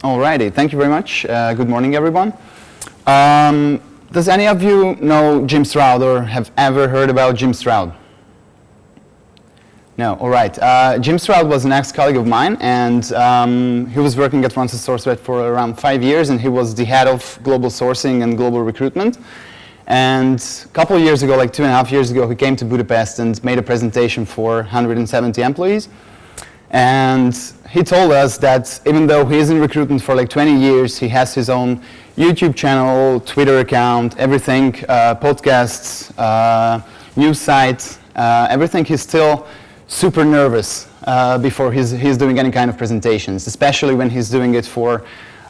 Alrighty, thank you very much. Good morning, everyone. Does any of you know Jim Stroud or have ever heard about Jim Stroud? No, all right. Jim Stroud was an ex-colleague of mine, and he was working at Randstad Sourceweb for around 5 years, and he was the head of global sourcing and global recruitment. And a couple of years ago, like 2.5 years ago, he came to Budapest and made a presentation for 170 employees. And he told us that even though he is in recruitment for like 20 years, he has his own YouTube channel, Twitter account, everything, podcasts, news sites, everything. He's still super nervous before he's doing any kind of presentations, especially when he's doing it for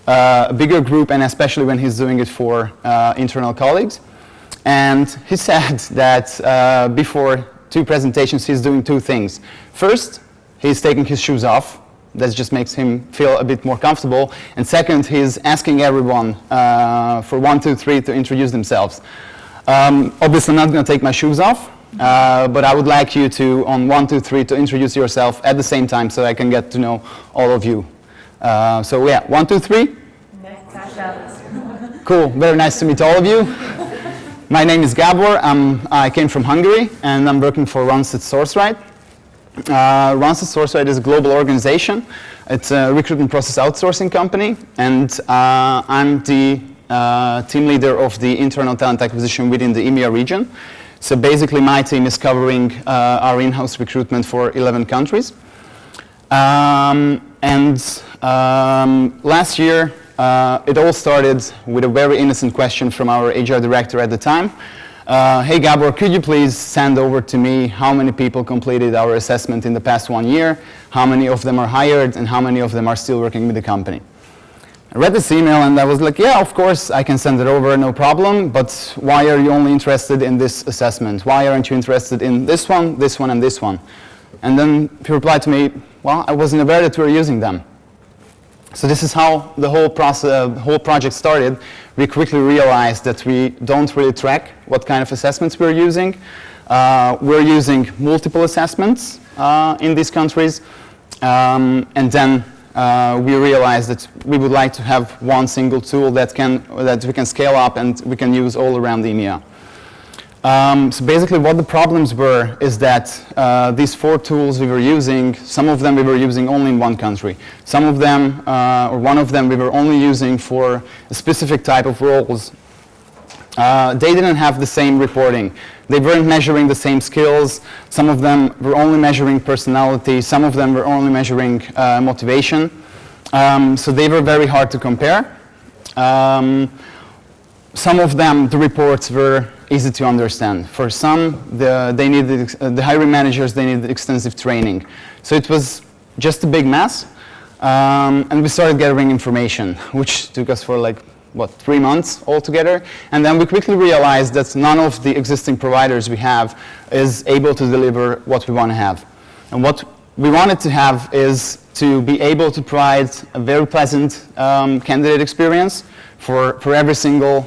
a bigger group and especially when he's doing it for internal colleagues. And he said that before 2 presentations, he's doing 2 things. First, he's taking his shoes off. That just makes him feel a bit more comfortable. And second, he's asking everyone for 1, 2, 3 to introduce themselves. Obviously, I'm not going to take my shoes off, but I would like you to, on 1, 2, 3, to introduce yourself at the same time so I can get to know all of you. So yeah, 1, 2, 3. Cool, very nice to meet all of you. My name is Gábor. I came from Hungary, and I'm working for Randstad Sourceweb. Randstad Sourceweb is a global organization. It's a recruitment process outsourcing company, and I'm the team leader of the internal talent acquisition within the EMEA region. So basically, my team is covering our in-house recruitment for 11 countries. Last year, it all started with a very innocent question from our HR director at the time. Hey Gábor, could you please send over to me how many people completed our assessment in the past 1 year, how many of them are hired, and how many of them are still working with the company? I read this email and I was like, yeah, of course, I can send it over, no problem, but why are you only interested in this assessment? Why aren't you interested in this one, and this one? And then he replied to me, well, I wasn't aware that we were using them. So this is how the whole project started. We quickly realized that we don't really track what kind of assessments we're using. We're using multiple assessments in these countries, and then we realized that we would like to have one single tool that we can scale up and we can use all around the EMEA. So basically what the problems were is that these 4 tools we were using, some of them we were using only in one country. Some of them, or one of them, we were only using for a specific type of roles. They didn't have the same reporting. They weren't measuring the same skills. Some of them were only measuring personality. Some of them were only measuring motivation. So they were very hard to compare. Some of them, the reports were easy to understand. For some, the hiring managers, they needed extensive training. So it was just a big mess. And we started gathering information, which took us for 3 months altogether. And then we quickly realized that none of the existing providers we have is able to deliver what we want to have. And what we wanted to have is to be able to provide a very pleasant candidate experience for every single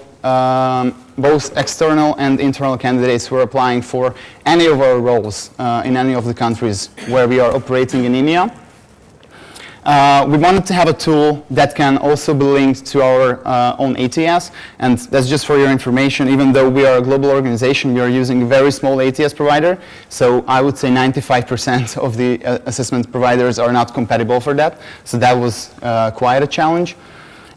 both external and internal candidates who are applying for any of our roles in any of the countries where we are operating in EMEA. We wanted to have a tool that can also be linked to our own ATS, and that's just for your information. Even though we are a global organization, we are using a very small ATS provider, so I would say 95% of the assessment providers are not compatible for that, so that was quite a challenge.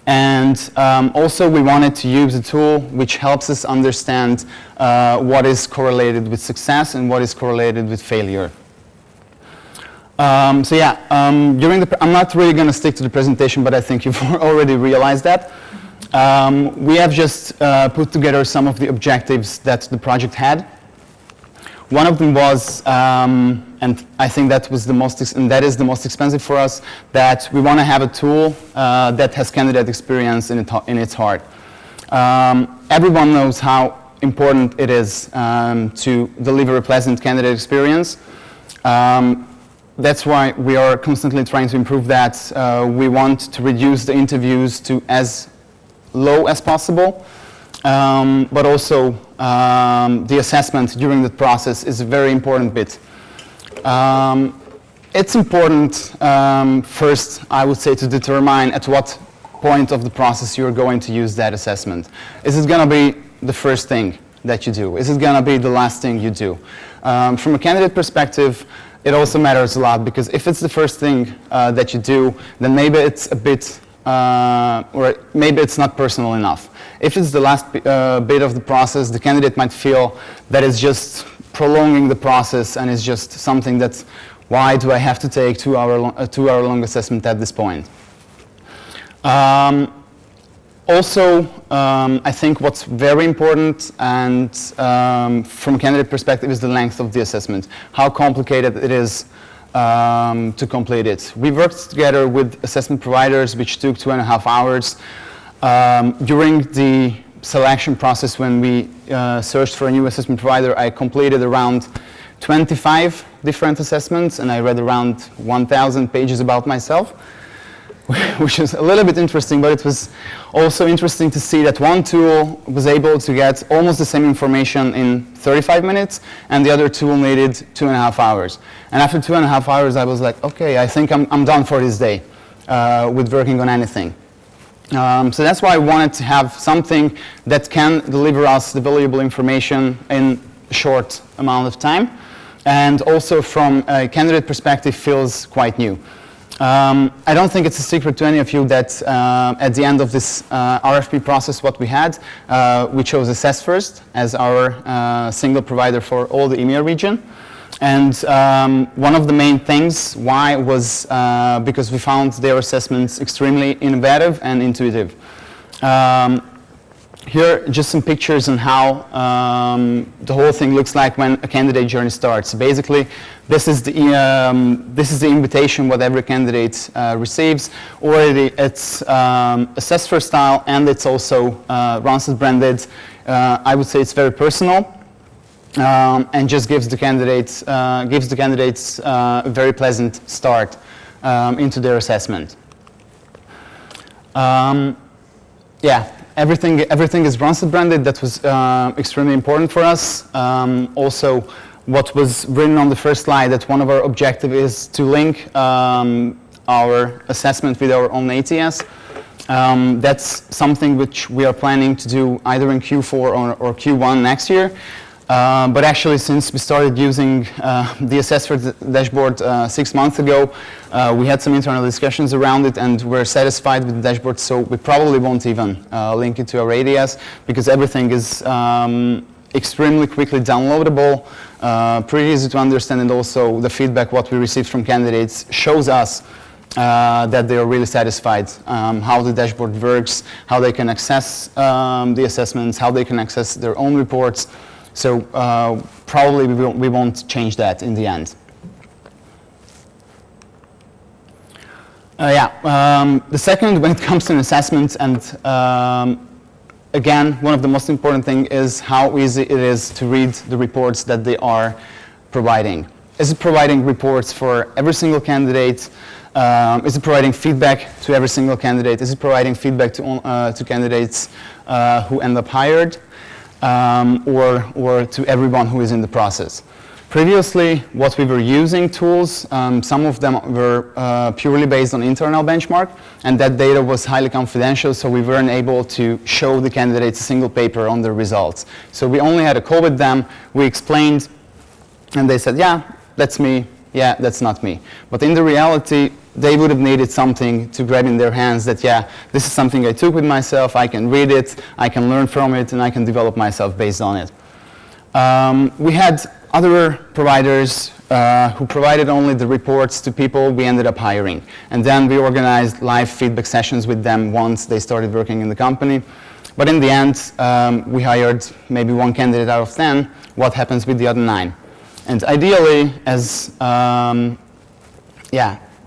And also we wanted to use a tool which helps us understand what is correlated with success and what is correlated with failure. So yeah, I'm not really going to stick to the presentation, but I think you've already realized that. We have just put together some of the objectives that the project had. One of them was, and I think that was that is the most expensive for us, that we want to have a tool that has candidate experience in its heart. Everyone knows how important it is to deliver a pleasant candidate experience. That's why we are constantly trying to improve that. We want to reduce the interviews to as low as possible. But also the assessment during the process is a very important bit. It's important first, I would say, to determine at what point of the process you're going to use that assessment. Is it going to be the first thing that you do? Is it going to be the last thing you do? From a candidate perspective, it also matters a lot, because if it's the first thing that you do, then maybe it's a bit, or maybe it's not personal enough. If it's the last bit of the process, the candidate might feel that it's just prolonging the process and it's just something that's, why do I have to take a 2 hour long assessment at this point? Also, I think what's very important, and from a candidate perspective, is the length of the assessment. How complicated it is to complete it. We worked together with assessment providers, which took 2.5 hours. During the selection process, when we searched for a new assessment provider, I completed around 25 different assessments, and I read around 1,000 pages about myself, which is a little bit interesting, but it was also interesting to see that one tool was able to get almost the same information in 35 minutes, and the other tool needed 2.5 hours. And after 2.5 hours, I was like, okay, I think I'm done for this day with working on anything. So that's why I wanted to have something that can deliver us the valuable information in a short amount of time, and also from a candidate perspective feels quite new. I don't think it's a secret to any of you that at the end of this RFP process, what we had, we chose Assess First as our single provider for all the EMEA region. And one of the main things why was because we found their assessments extremely innovative and intuitive. Here, just some pictures on how the whole thing looks like when a candidate journey starts. Basically, this is the invitation what every candidate receives. Already, it's Assess First style, and it's also Randstad branded. I would say it's very personal, and just gives the candidates a very pleasant start into their assessment. Yeah. Everything is Randstad branded. That was extremely important for us. Also, what was written on the first slide, that one of our objectives is to link our assessment with our own ATS. That's something which we are planning to do either in Q4 or Q1 next year. But actually, since we started using the Assess First dashboard 6 months ago, we had some internal discussions around it, and we're satisfied with the dashboard, so we probably won't even link it to our ATS, because everything is extremely quickly downloadable, pretty easy to understand, and also the feedback what we received from candidates shows us that they are really satisfied how the dashboard works, how they can access the assessments, how they can access their own reports. So probably we won't change that in the end. The second, when it comes to an assessment, and again, one of the most important things is how easy it is to read the reports that they are providing. Is it providing reports for every single candidate? Is it providing feedback to every single candidate? Is it providing feedback to candidates who end up hired? Or to everyone who is in the process. Previously, what we were using tools, some of them were purely based on internal benchmark, and that data was highly confidential, so we weren't able to show the candidates a single paper on their results. So we only had a call with them, we explained, and they said, yeah, that's me, yeah, that's not me. But in the reality, they would have needed something to grab in their hands that, yeah, this is something I took with myself, I can read it, I can learn from it, and I can develop myself based on it. We had other providers who provided only the reports to people we ended up hiring. And then we organized live feedback sessions with them once they started working in the company. But in the end, we hired maybe 1 candidate out of 10. What happens with the other 9? And ideally, as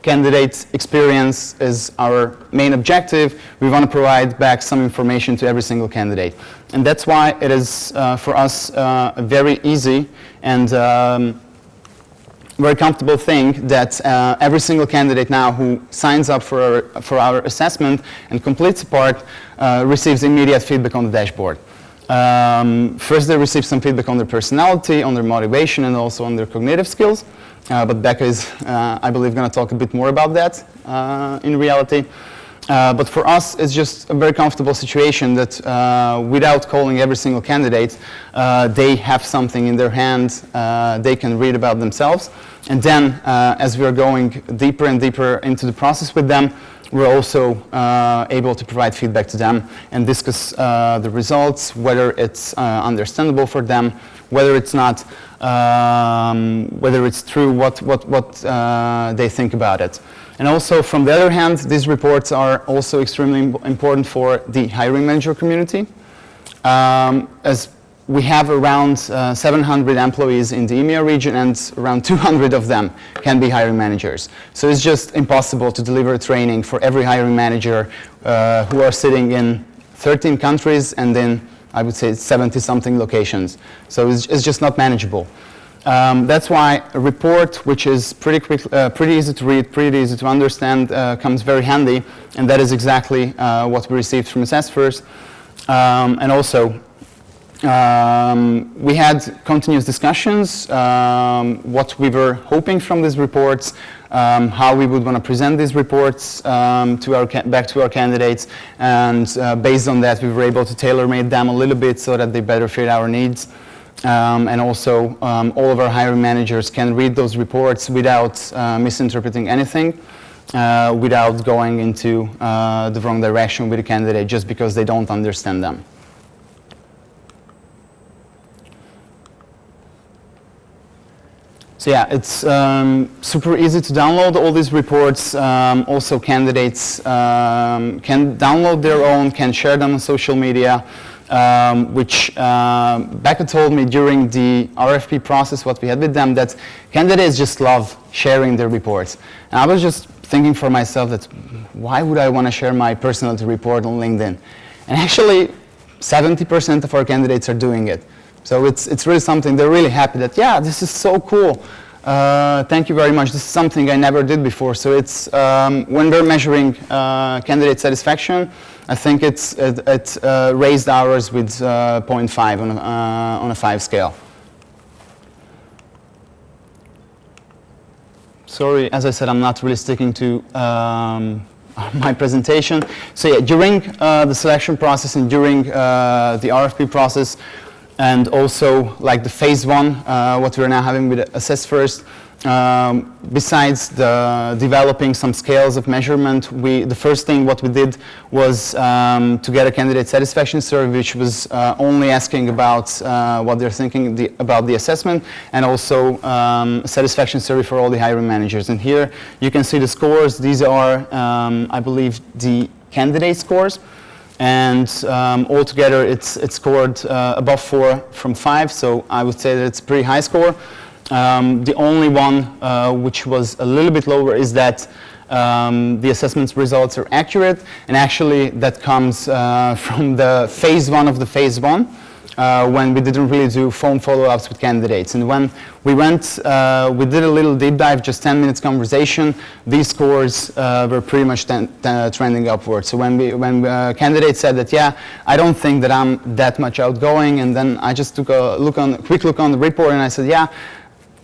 candidate experience is our main objective, we want to provide back some information to every single candidate. And that's why it is for us a very easy and very comfortable thing that every single candidate now who signs up for our assessment and completes a part receives immediate feedback on the dashboard. First, they receive some feedback on their personality, on their motivation, and also on their cognitive skills. But Becca is, I believe, going to talk a bit more about that in reality. But for us, it's just a very comfortable situation that without calling every single candidate, they have something in their hand they can read about themselves. And then, as we are going deeper and deeper into the process with them, we're also able to provide feedback to them and discuss the results, whether it's understandable for them, whether it's not, whether it's true, what they think about it. And also, from the other hand, these reports are also extremely important for the hiring manager community. As we have around 700 employees in the EMEA region, and around 200 of them can be hiring managers. So it's just impossible to deliver training for every hiring manager who are sitting in 13 countries and then, I would say, 70-something locations. So it's just not manageable. That's why a report, which is pretty quick, pretty easy to read, pretty easy to understand, comes very handy, and that is exactly what we received from AssessFirst. And also, we had continuous discussions, what we were hoping from these reports, how we would want to present these reports back to our candidates, and based on that, we were able to tailor-make them a little bit so that they better fit our needs. And also, all of our hiring managers can read those reports without misinterpreting anything, without going into the wrong direction with the candidate just because they don't understand them. So yeah, it's super easy to download all these reports. Also, candidates can download their own, can share them on social media. Which Becca told me during the RFP process, what we had with them, that candidates just love sharing their reports. And I was just thinking for myself that why would I want to share my personality report on LinkedIn? And actually, 70% of our candidates are doing it. So it's really something, they're really happy that, yeah, this is so cool. Thank you very much. This is something I never did before. So it's, when we're measuring candidate satisfaction, I think it's raised ours with 0.5 on a 5 scale. Sorry, as I said, I'm not really sticking to my presentation. So yeah, during the selection process and during the RFP process, and also like the phase 1, what we're now having with AssessFirst, besides the developing some scales of measurement, the first thing what we did was to get a candidate satisfaction survey, which was only asking about what they're thinking about the assessment, and also a satisfaction survey for all the hiring managers. And here you can see the scores. These are, I believe, the candidate scores. And altogether, it's scored above 4 from 5, so I would say that it's a pretty high score. The only one which was a little bit lower is that the assessment's results are accurate, and actually that comes from the phase 1 of the phase 1. When we didn't really do phone follow-ups with candidates. And when we went, we did a little deep dive, just 10 minutes conversation, these scores were pretty much trending upwards. So when candidates said that, yeah, I don't think that I'm that much outgoing, and then I just took a quick look on the report, and I said, yeah,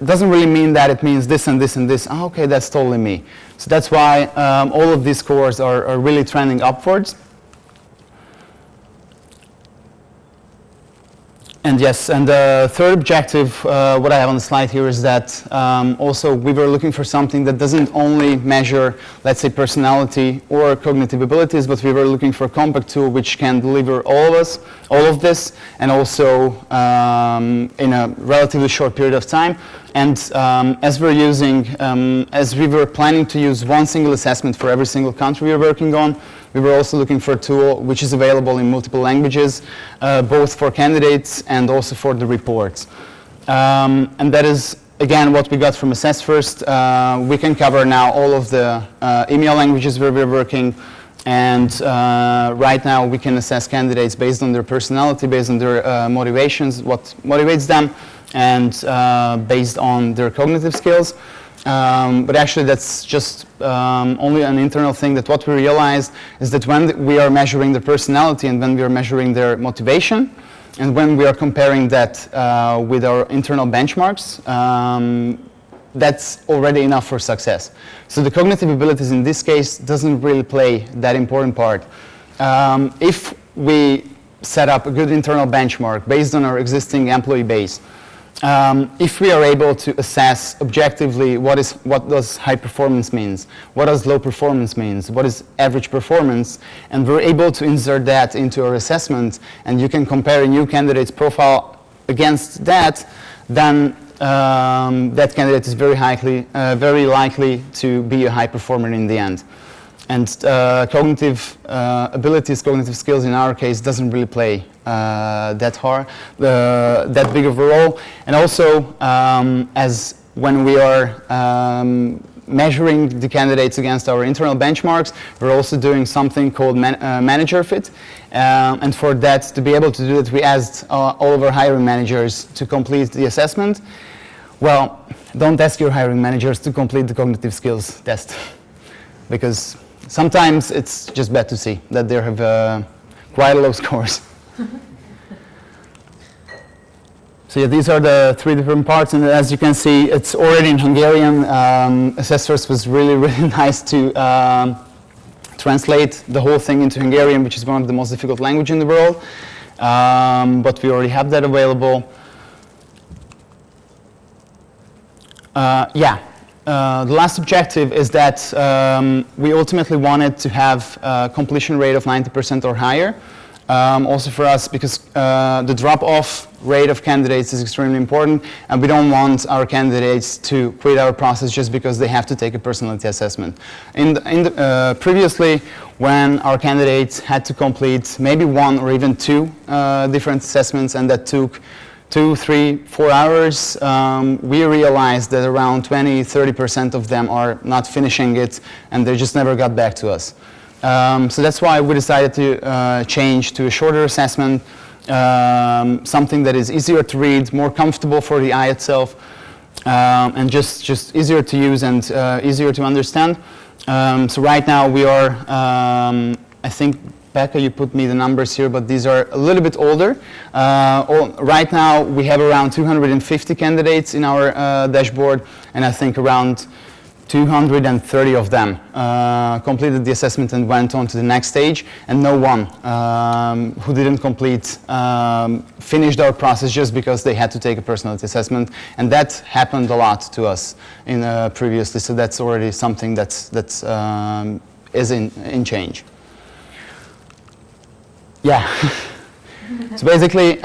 it doesn't really mean that, it means this and this and this. Oh, okay, that's totally me. So that's why all of these scores are really trending upwards. And yes, and the third objective, what I have on the slide here, is that also we were looking for something that doesn't only measure, let's say, personality or cognitive abilities, but we were looking for a compact tool which can deliver all of this, and also in a relatively short period of time. And as we were planning to use one single assessment for every single country we were working on, we were also looking for a tool which is available in multiple languages, both for candidates and also for the reports. And that is, again, what we got from AssessFirst. We can cover now all of the EMEA languages where we're working, and right now we can assess candidates based on their personality, based on their motivations, what motivates them, and based on their cognitive skills. But actually that's just only an internal thing, that what we realized is that when we are measuring their personality and when we are measuring their motivation, and when we are comparing that with our internal benchmarks, that's already enough for success. So the cognitive abilities in this case doesn't really play that important part. If we set up a good internal benchmark based on our existing employee base, if we are able to assess objectively what does high performance means, what does low performance means, what is average performance, and we're able to insert that into our assessment, and you can compare a new candidate's profile against that, then that candidate is very likely to be a high performer in the end. And cognitive abilities, cognitive skills in our case doesn't really play that big of a role. And also, as when we are measuring the candidates against our internal benchmarks, we're also doing something called manager fit. And for that, to be able to do it, we asked all of our hiring managers to complete the assessment. Well, don't ask your hiring managers to complete the cognitive skills test, because sometimes it's just bad to see that they have quite low scores. So yeah, these are the 3 different parts, and as you can see, it's already in Hungarian. Assessors was really nice to translate the whole thing into Hungarian, which is one of the most difficult languages in the world. But we already have that available. The last objective is that we ultimately wanted to have a completion rate of 90% or higher. Also for us, because the drop-off rate of candidates is extremely important, and we don't want our candidates to quit our process just because they have to take a personality assessment. Previously, when our candidates had to complete maybe 1 or even 2 different assessments, and that took 2, 3, 4 hours, we realized that around 20–30% of them are not finishing it, and they just never got back to us. So that's why we decided to change to a shorter assessment, something that is easier to read, more comfortable for the eye itself, and just easier to use and easier to understand. So right now we are, I think, Becca, you put me the numbers here, but these are a little bit older. Right now we have around 250 candidates in our dashboard, and I think around 230 of them completed the assessment and went on to the next stage, and no one who didn't complete finished our process just because they had to take a personality assessment, and that happened a lot to us previously. So that's already something that's is in change. Yeah. So basically,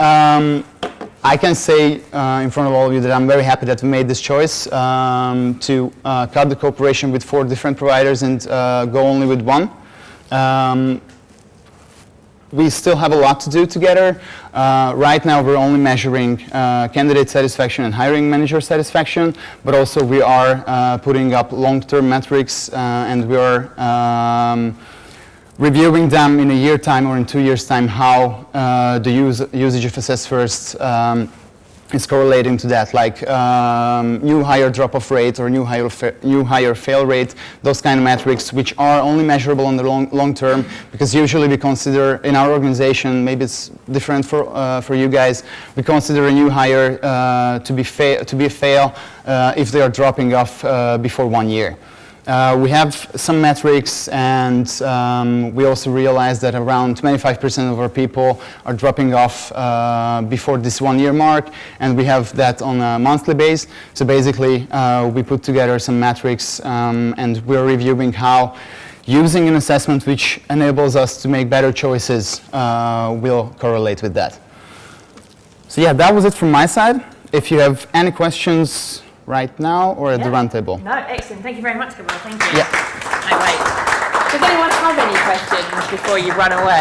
I can say in front of all of you that I'm very happy that we made this choice to cut the cooperation with 4 different providers and go only with 1. We still have a lot to do together. Right now we're only measuring candidate satisfaction and hiring manager satisfaction, but also we are putting up long-term metrics, and we are reviewing them in a year time or in 2 years time, how the usage of Assess First is correlating to that, like new hire drop-off rate or new hire fail rate, those kind of metrics, which are only measurable in the long term, because usually we consider in our organization, maybe it's different for you guys, we consider a new hire to be a fail if they are dropping off before 1 year. We have some metrics, and we also realized that around 25% of our people are dropping off before this 1 year mark, and we have that on a monthly base. So basically, we put together some metrics, and we're reviewing how using an assessment which enables us to make better choices will correlate with that. So yeah, that was it from my side. If you have any questions right now or at the round table. No, excellent. Thank you very much, Gábor. Thank you. Yeah. No, wait. Does anyone have any questions before you run away?